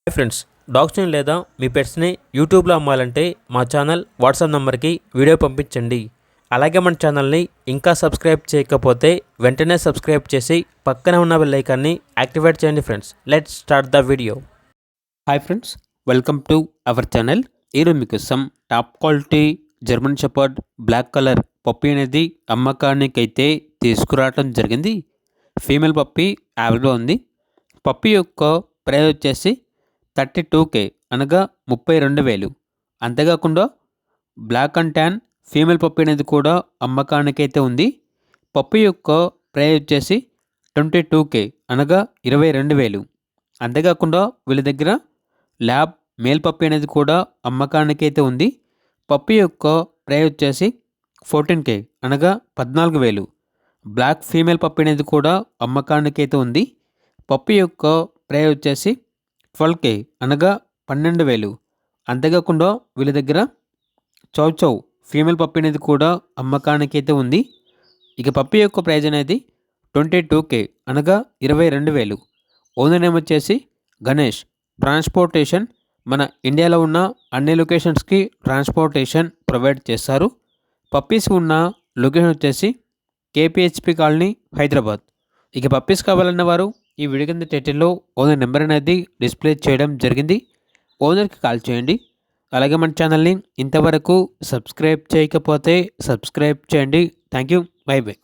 Hi friends, డాగ్స్ని లేదా మీ పెట్స్ని యూట్యూబ్లో అమ్మాలంటే మా ఛానల్ వాట్సాప్ నెంబర్కి వీడియో పంపించండి. అలాగే మన ఛానల్ని ఇంకా సబ్స్క్రైబ్ చేయకపోతే వెంటనే సబ్స్క్రైబ్ చేసి పక్కనే ఉన్న బెల్ ఐకాన్ని యాక్టివేట్ చేయండి friends. Let's start the video. Hi friends, welcome to our channel. ఈరోజు మీకోసం top quality German shepherd black colour puppy అనేది అమ్మకానికి అయితే తీసుకురావడం జరిగింది. ఫీమేల్ పప్పీ అవైలబుల్ ఉంది. పప్పీ యొక్క ప్రైస్ వచ్చేసి 32K అనగా 32,000. అంతేకాకుండా black and tan female puppy అనేది కూడా అమ్మకానికైతే ఉంది. పప్పీ యొక్క ప్రైస్ వచ్చేసి 22K అనగా 22,000. అంతేకాకుండా వీళ్ళ దగ్గర ల్యాబ్ మేల్ పప్పీ అనేది కూడా అమ్మకానికైతే ఉంది. పప్పీ యొక్క ప్రైస్ వచ్చేసి 14K అనగా 14,000. బ్లాక్ ఫీమేల్ పప్పీ అనేది కూడా అమ్మకానికైతే ఉంది. పప్పీ యొక్క ప్రైస్ వచ్చేసి 12K అనగా 12,000. అంతేకాకుండా వీళ్ళ దగ్గర చౌ చౌ ఫీమేల్ పప్పీ అనేది కూడా అమ్మకానికైతే ఉంది. ఇక పప్పీ యొక్క ప్రైజ్ అనేది 22K అనగా 22,000. ఓనర్ నేమ్ వచ్చేసి గణేష్. ట్రాన్స్పోర్టేషన్ మన ఇండియాలో ఉన్న అన్ని లొకేషన్స్కి ట్రాన్స్పోర్టేషన్ ప్రొవైడ్ చేస్తారు. పప్పీస్ ఉన్న లొకేషన్ వచ్చేసి KPHP కాలనీ, హైదరాబాద్. ఇక పప్పీస్ కావాలన్న వారు ఈ వీడియో కింద టైటిల్లో ఓనర్ నెంబర్ అనేది డిస్ప్లే చేయడం జరిగింది. ఓనర్కి కాల్ చేయండి. అలాగే మన ఛానల్ని ఇంతవరకు సబ్స్క్రైబ్ చేయకపోతే సబ్స్క్రైబ్ చేయండి. Thank you. By by.